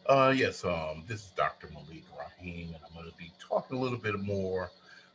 Yes, this is Dr. Malik Rahim, and I'm going to be talking a little bit more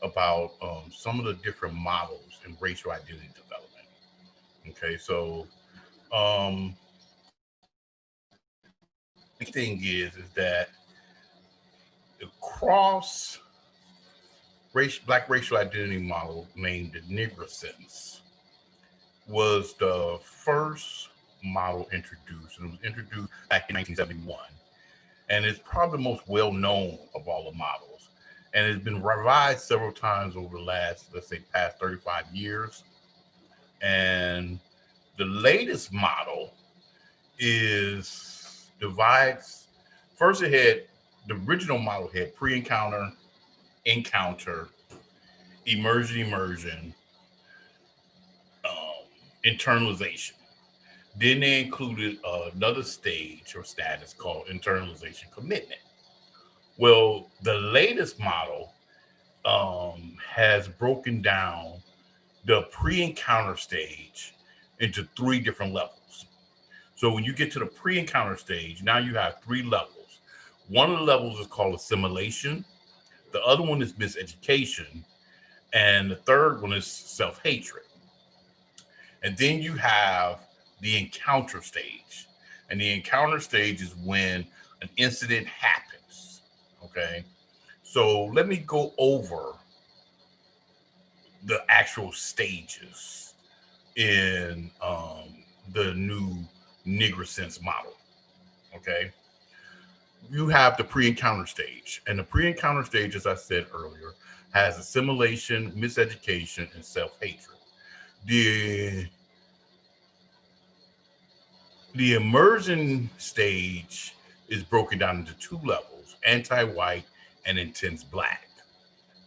about some of the different models in racial identity development. Okay, so um, the thing is that across black racial identity model named the Negro Sense was the first model introduced, and it was introduced back in 1971. And it's probably the most well known of all the models. And it's been revised several times over the last, let's say, past 35 years. And the latest model is divides. First, it had the original model had pre-encounter, encounter, immersion, internalization. Then they included another stage or status called internalization commitment. Well, the latest model has broken down the pre-encounter stage into three different levels. So when you get to the pre-encounter stage, now you have three levels. One of the levels is called assimilation. The other one is miseducation, and the third one is self-hatred. And then you have the encounter stage. And the encounter stage is when an incident happens. Okay. So let me go over the actual stages in the new Negro Sense model. Okay. You have the pre encounter stage. And the pre encounter stage, as I said earlier, has assimilation, miseducation, and self hatred. The The immersion stage is broken down into two levels: anti white and intense black.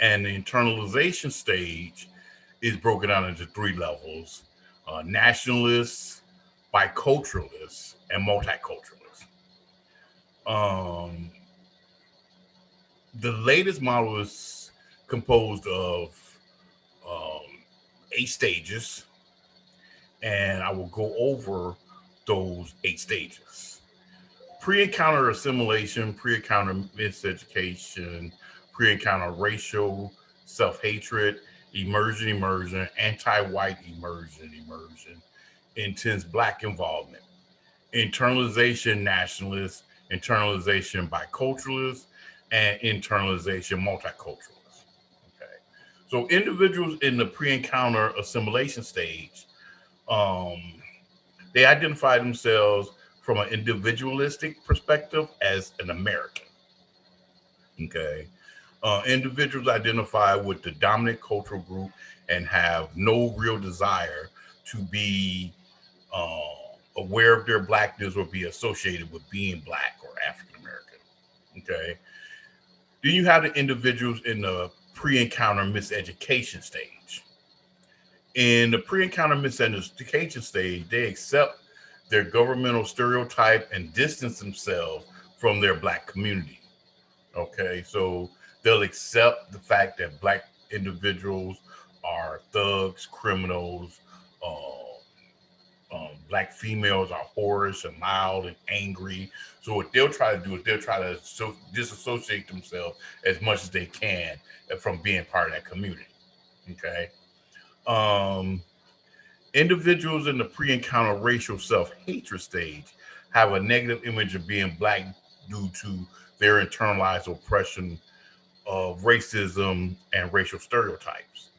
And the internalization stage is broken down into three levels: nationalists, biculturalists, and multiculturalists. Um, the latest model is composed of um, 8 stages, and I will go over those 8 stages: pre-encounter assimilation, pre-encounter miseducation, pre-encounter racial self-hatred, immersion, anti-white immersion, intense black involvement, internalization nationalist, internalization biculturalist, and internalization multiculturalist. Okay. So individuals in the pre-encounter assimilation stage, um, they identify themselves from an individualistic perspective as an American. Okay. Individuals identify with the dominant cultural group and have no real desire to be aware of their blackness or be associated with being black or African American. Okay. Then you have the individuals in the pre encounter miseducation stage. In the pre encounter miseducation stage, they accept their governmental stereotype and distance themselves from their black community. Okay, so they'll accept the fact that black individuals are thugs, criminals. Black females are whorish and loud and angry. So what they'll try to do is they'll try to disassociate themselves as much as they can from being part of that community. Okay. Um, Individuals in the pre-encounter racial self-hatred stage have a negative image of being black due to their internalized oppression of racism and racial stereotypes.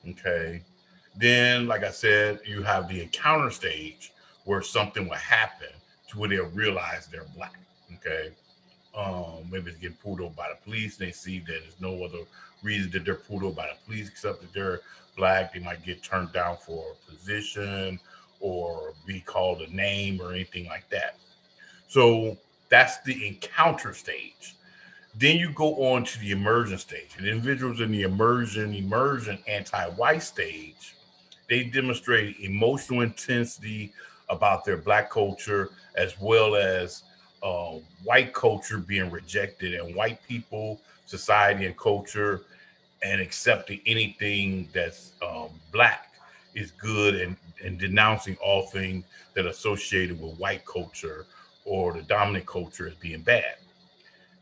Okay. Then, like I said, you have the encounter stage where something will happen to where they'll realize they're black. Okay. Maybe it's getting pulled over by the police and they see that there's no other reason that they're pulled over by the police except that they're black. They might get turned down for a position or be called a name or anything like that. So that's the encounter stage. Then you go on to the immersion stage. And individuals in the immersion anti-white stage, they demonstrate emotional intensity about their black culture as well as white culture being rejected and white people, society, and culture, and accepting anything that's black is good and denouncing all things that are associated with white culture or the dominant culture as being bad.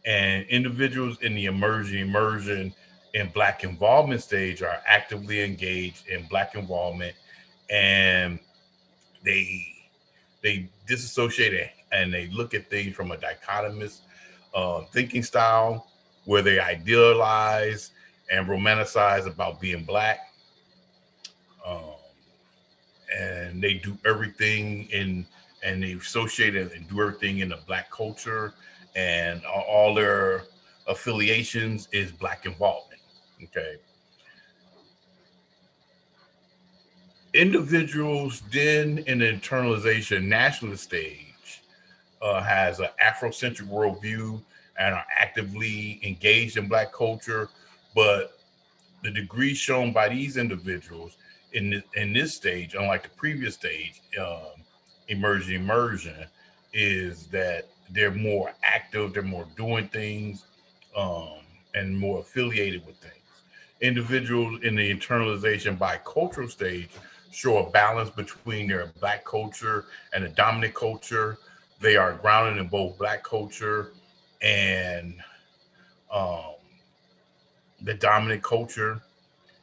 And individuals in the immersion and black involvement stage are actively engaged in black involvement, and they they disassociate it and they look at things from a dichotomous thinking style where they idealize and romanticize about being black, um, and they do everything in and they associate it and do everything in the black culture, and all their affiliations is black involvement. Okay, individuals then in the internalization nationalist stage has an Afrocentric worldview and are actively engaged in black culture, but the degree shown by these individuals in this stage, unlike the previous stage, immersion, is that they're more active, they're more doing things, um, and more affiliated with things. Individuals in the internalization by cultural stage show a balance between their black culture and the dominant culture. They are grounded in both black culture and um, the dominant culture.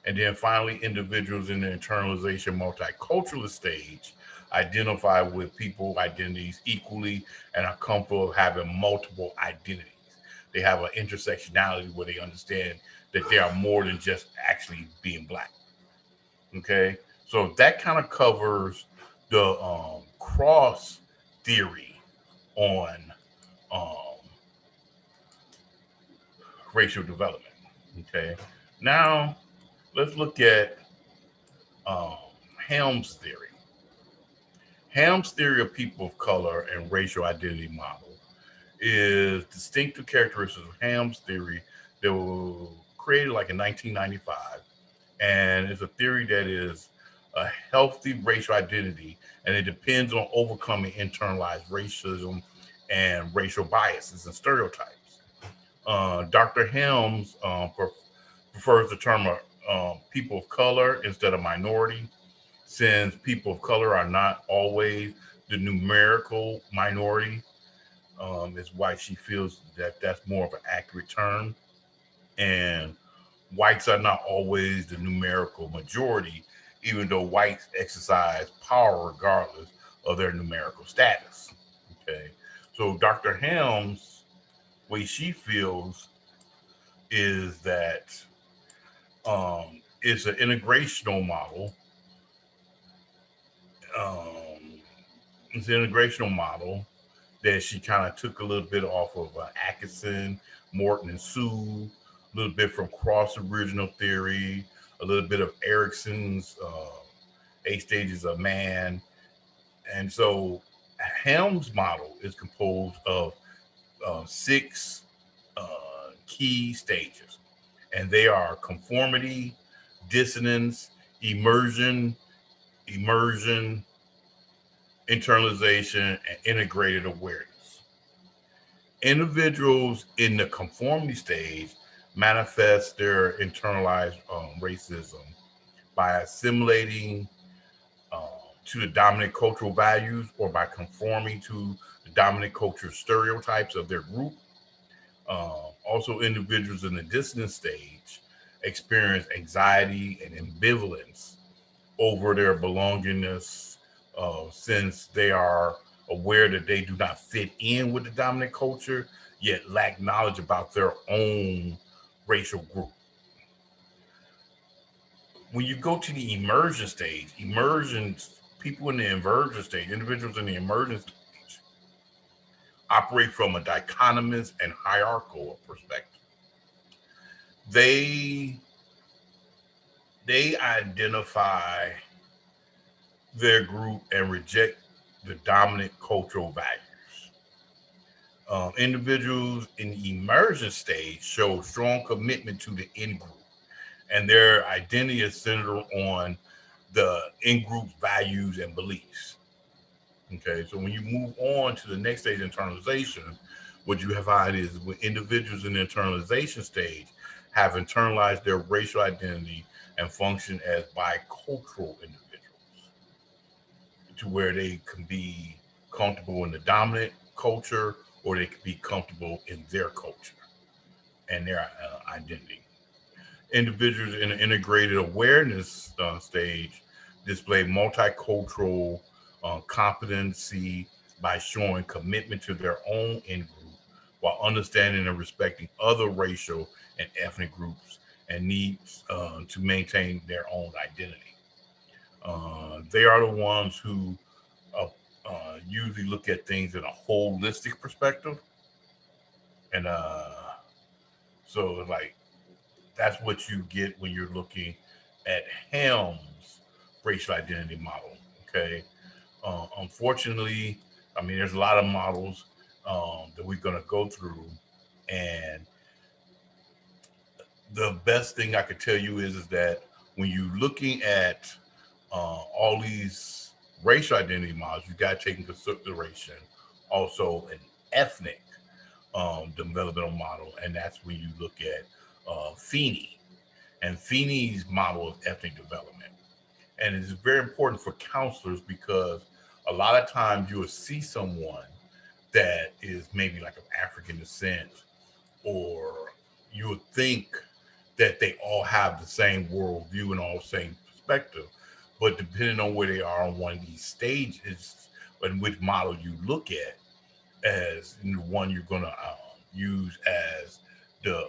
And then finally, individuals in the internalization multiculturalist stage identify with people identities equally and are comfortable having multiple identities. They have an intersectionality where they understand that they are more than just actually being black. Okay, so that kind of covers the cross theory on um, racial development. Okay, now let's look at um, Helm's theory. Helm's theory of people of color and racial identity model is distinctive characteristics of Helm's theory that were created like in 1995, and it's a theory that is a healthy racial identity, and it depends on overcoming internalized racism and racial biases and stereotypes. Dr. Helms prefers the term people of color instead of minority, since people of color are not always the numerical minority. Is why she feels that that's more of an accurate term. And whites are not always the numerical majority, even though whites exercise power regardless of their numerical status. Okay, so Dr. Helms, way she feels is that it's an integrational model. Um, it's an integrational model that she kind of took a little bit off of Atkinson, Morton, and Sue, a little bit from cross original theory, a little bit of Erickson's Eight Stages of Man. And so Helm's model is composed of six key stages, and they are conformity, dissonance, immersion, internalization, and integrated awareness. Individuals in the conformity stage manifest their internalized racism by assimilating to the dominant cultural values or by conforming to the dominant cultural stereotypes of their group. Also, individuals in the dissonance stage experience anxiety and ambivalence over their belongingness, since they are aware that they do not fit in with the dominant culture, yet lack knowledge about their own racial group. When you go to the immersion stage, people in the immersion stage, individuals in the immersion stage, operate from a dichotomous and hierarchical perspective. They they identify their group and reject the dominant cultural values. Individuals in the immersion stage show strong commitment to the in group, and their identity is centered on the in group values and beliefs. Okay, so when you move on to the next stage, internalization, what you have had is when individuals in the internalization stage have internalized their racial identity and function as bicultural individuals, to where they can be comfortable in the dominant culture, or they can be comfortable in their culture and their identity. Individuals in the integrated awareness stage display multicultural competency by showing commitment to their own in group while understanding and respecting other racial and ethnic groups and needs to maintain their own identity. They are the ones who uh, usually look at things in a holistic perspective, and so like that's what you get when you're looking at Helm's racial identity model. Okay, unfortunately, I mean, there's a lot of models that we're going to go through, and the best thing I could tell you is that when you're looking at all these racial identity models, you got to take into consideration also an ethnic developmental model, and that's when you look at Feeney and Feeney's model of ethnic development. And it's very important for counselors because a lot of times you will see someone that is maybe like of African descent, or you would think that they all have the same worldview and all the same perspective. But depending on where they are on one of these stages and which model you look at as one you're going to use as the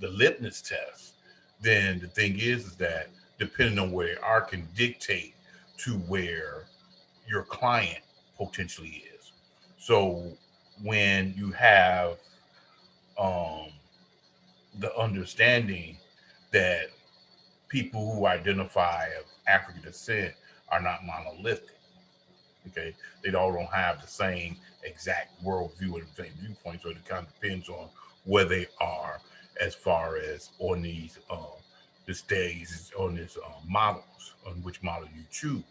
litmus test, then the thing is that depending on where they are can dictate to where your client potentially is. So when you have um, the understanding that people who identify as African descent are not monolithic, okay, they all don't have the same exact worldview and the same viewpoint, so it kind of depends on where they are as far as on these the stages on this models on which model you choose.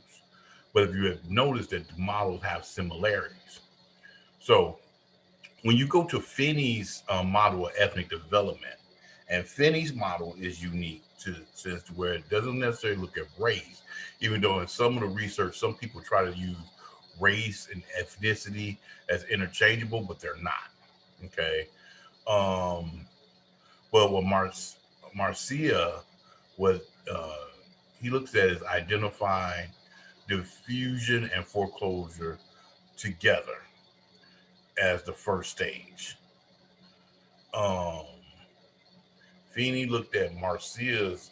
But if you have noticed that the models have similarities, so when you go to Finney's model of ethnic development, and Finney's model is unique to since where it doesn't necessarily look at race, even though in some of the research, some people try to use race and ethnicity as interchangeable, but they're not. Okay. Um, but what Marcia was he looks at is identifying diffusion and foreclosure together as the first stage. Um, Feeney looked at Marcia's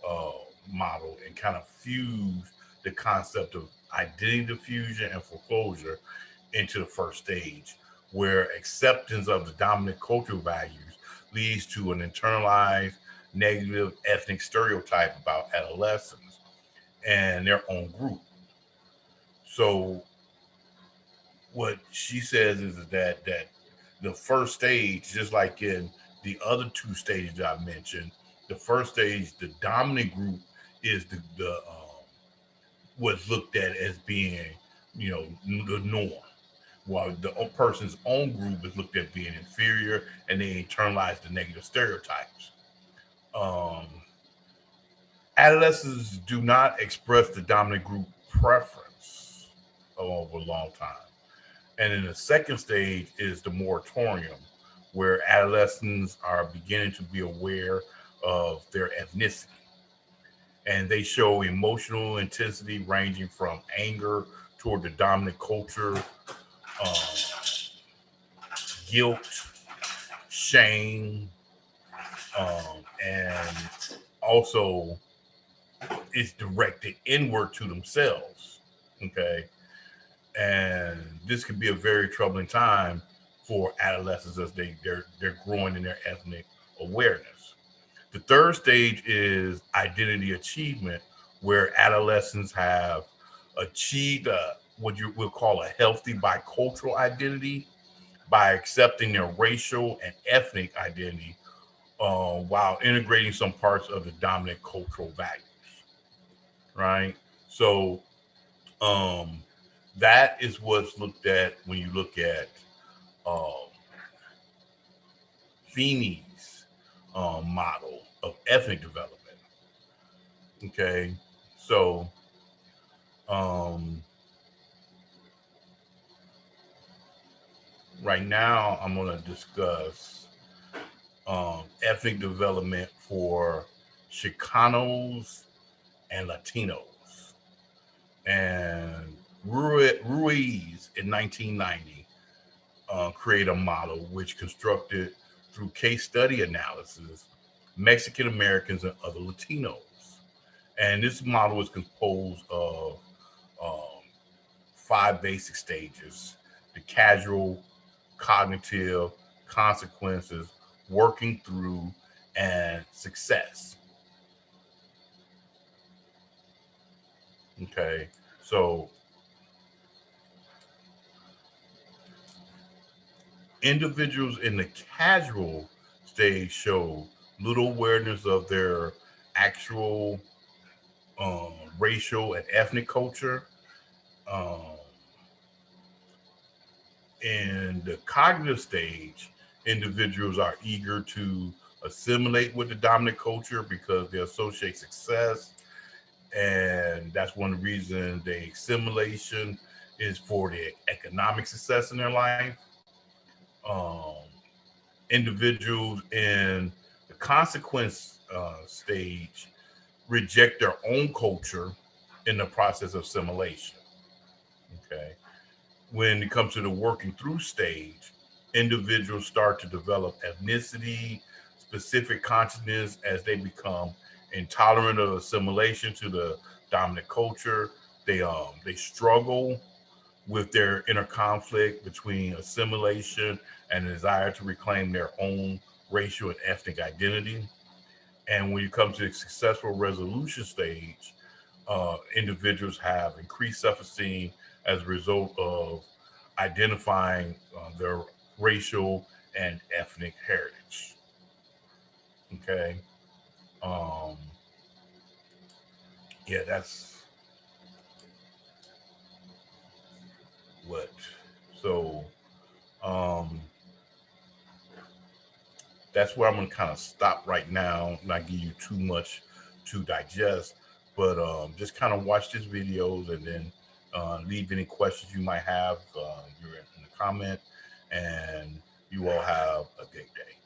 uh, model and kind of fused the concept of identity diffusion and foreclosure into the first stage, where acceptance of the dominant cultural values leads to an internalized negative ethnic stereotype about adolescents and their own group. So what she says is that the first stage, just like in the other two stages that I mentioned, the first stage, the dominant group is the was looked at as being, you know, the norm, while the person's own group is looked at being inferior, and they internalize the negative stereotypes. Um, Adolescents do not express the dominant group preference over a long time. And then the second stage is the moratorium, where adolescents are beginning to be aware of their ethnicity. And they show emotional intensity ranging from anger toward the dominant culture, guilt, shame, and also it's directed inward to themselves. Okay. And this could be a very troubling time for adolescents as they're growing in their ethnic awareness. The third stage is identity achievement, where adolescents have achieved what you will call a healthy bicultural identity by accepting their racial and ethnic identity while integrating some parts of the dominant cultural values. Right. So um, that is what's looked at when you look at um, Feeney's model of ethnic development. Okay, so um, Right now, I'm going to discuss ethnic development for Chicanos and Latinos. And Ruiz in 1990 created a model which constructed through case study analysis Mexican Americans and other Latinos. And this model is composed of um, five basic stages: the casual, cognitive, consequences, working through, and success. Okay, so individuals in the casual stage show little awareness of their actual racial and ethnic culture. Um, in the cognitive stage, individuals are eager to assimilate with the dominant culture because they associate success, and that's one of the reasons the assimilation is for the economic success in their life. Um, Individuals in the consequence stage reject their own culture in the process of assimilation. Okay. When it comes to the working through stage, individuals start to develop ethnicity, specific consciousness as they become intolerant of assimilation to the dominant culture. They struggle with their inner conflict between assimilation and the desire to reclaim their own racial and ethnic identity. And when you come to the successful resolution stage, individuals have increased self esteem as a result of identifying their racial and ethnic heritage. Okay. Um, yeah, that's what. So, um, that's where I'm going to kind of stop right now, not give you too much to digest, but just kind of watch these videos and then leave any questions you might have. You're in the comment, and you all have a great day.